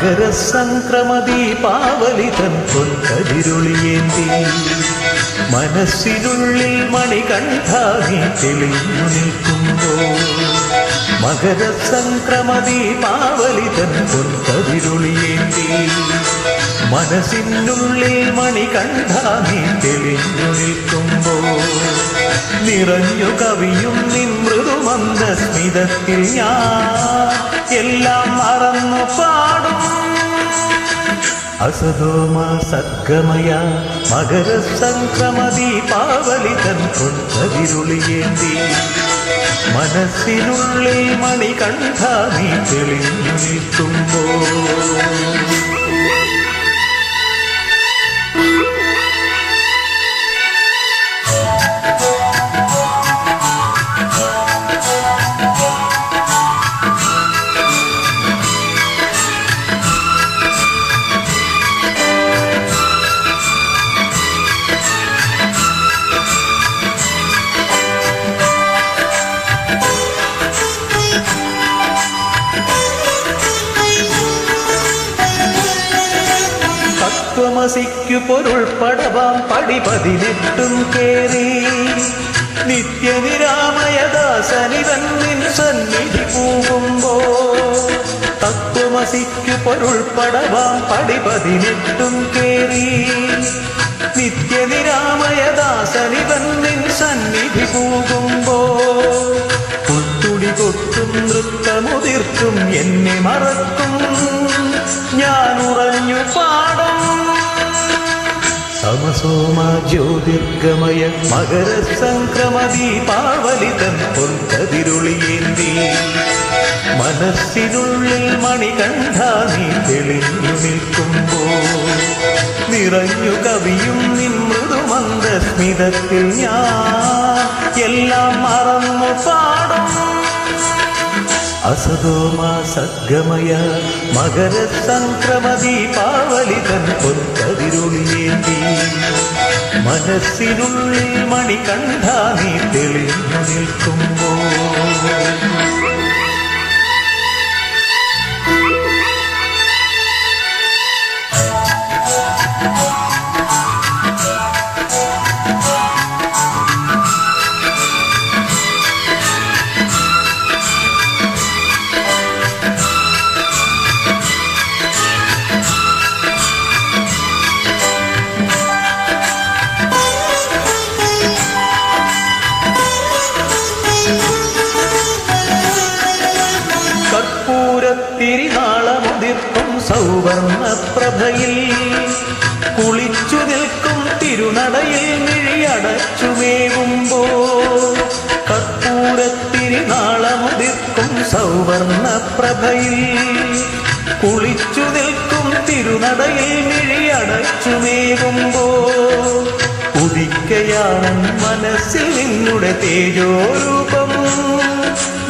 മകരസംക്രമ ദീപാവലി തൻ പൊൻകതിരുളിയേന്തി മനസ്സിനുള്ളിൽ മണികണ്ഠ നീ തെളിഞ്ഞു നിൽക്കുമ്പോൾ മകരസംക്രമ ദീപാവലി തൻ പൊൻകതിരുളിയേന്തി മനസ്സിനുള്ളിൽ മണികണ്ഠ നീ തെളിഞ്ഞു നിൽക്കുമ്പോൾ നിറഞ്ഞു കവിയും നിൻ മൃദുമന്ദസ്മിതത്തിൽ ഞാൻ എല്ലാം മറന്നു പാടും. അസതോമ സദ്ഗമയ മകരസംക്രമ ദീപാവലി തൻ പൊൻകതിരുളിയേന്തി മനസ്സിനുള്ളിൽ മണികണ്ഠ നീ തെളിഞ്ഞു നിൽക്കുമ്പോൾ തത്വമസിക്കു പൊരുൾപടവാം പടി 18 കേറി നിത്യനിരാമയദാസനിവൻ നിൻ സന്നിധി പൂകുമ്പോൾ തത്വമസിക്കു പൊരുൾപടവാം പടി 18 കേറി നിത്യനിരാമയദാസനിവൻ നിൻ സന്നിധി പൂകുമ്പോൾ പുൽത്തുടി കൊട്ടും നൃത്തമുതിർത്തും എന്നെ മറക്കും ഞാൻ ഉറഞ്ഞു പാടും. സമസോമ ജ്യോതിർഗമയ മകരസംക്രമ ദീപാവലി തൻ പൊൻകതിരുളിയേന്തി മനസ്സിനുള്ളിൽ മണികണ്ഠ നീ തെളിഞ്ഞു നിൽക്കുമ്പോൾ നിറഞ്ഞു കവിയും നിൻ മൃദുമന്ദസ്മിതത്തിൽ ഞാൻ എല്ലാം മറന്നു പാടും. അസതോമ സദ്ഗമയ മകരസംക്രമ ദീപാവലി തൻ പൊൻകതിരുളിയേന്തി മനസ്സിനുള്ളിൽ മണികണ്ഠ നീ തെളിഞ്ഞു നിൽക്കുമ്പോൾ തിരുനാളമുതിർക്കും സൗവർണ പ്രഭയിൽ കുളിച്ചു നിൽക്കും തിരുനടയിൽ മിഴിയടച്ചുമേകുമ്പോൾ കർപ്പൂരത്തിരുനാളമുതിർക്കും സൗവർണ പ്രഭയിൽ കുളിച്ചു നിൽക്കും തിരുനടയിൽ മിഴിയടച്ചുമേകുമ്പോൾ ഉദിക്കയാണ് മനസ്സിൽ നിന്നുടെ തേജോരൂപം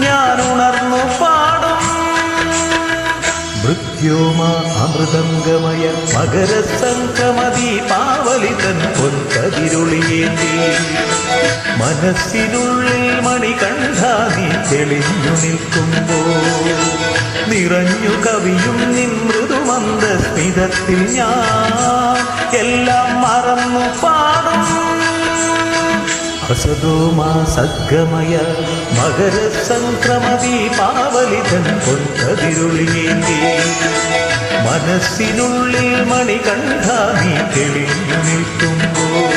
ഞാൻ ഉണർന്നു പാടും. മൃത്യോമ അമൃതംഗമയ മകരസംക്രമ ദീപാവലി തൻ പൊൻകതിരുളിയേന്തി മനസ്സിനുള്ളിൽ മണികണ്ഠ നീ തെളിഞ്ഞു നിൽക്കുമ്പോൾ നിറഞ്ഞു കവിയും നിൻ മൃദുമന്ദസ്മിതത്തിൽ ഞാൻ എല്ലാം മറന്നു പാടും. അസതോമ സദ്ഗമയ മകരസംക്രമ ദീപാവലി തൻ പൊൻകതിരുളിയേന്തി മനസ്സിനുള്ളിൽ മണികണ്ഠ നീ തെളിഞ്ഞു നിൽക്കുമ്പോൾ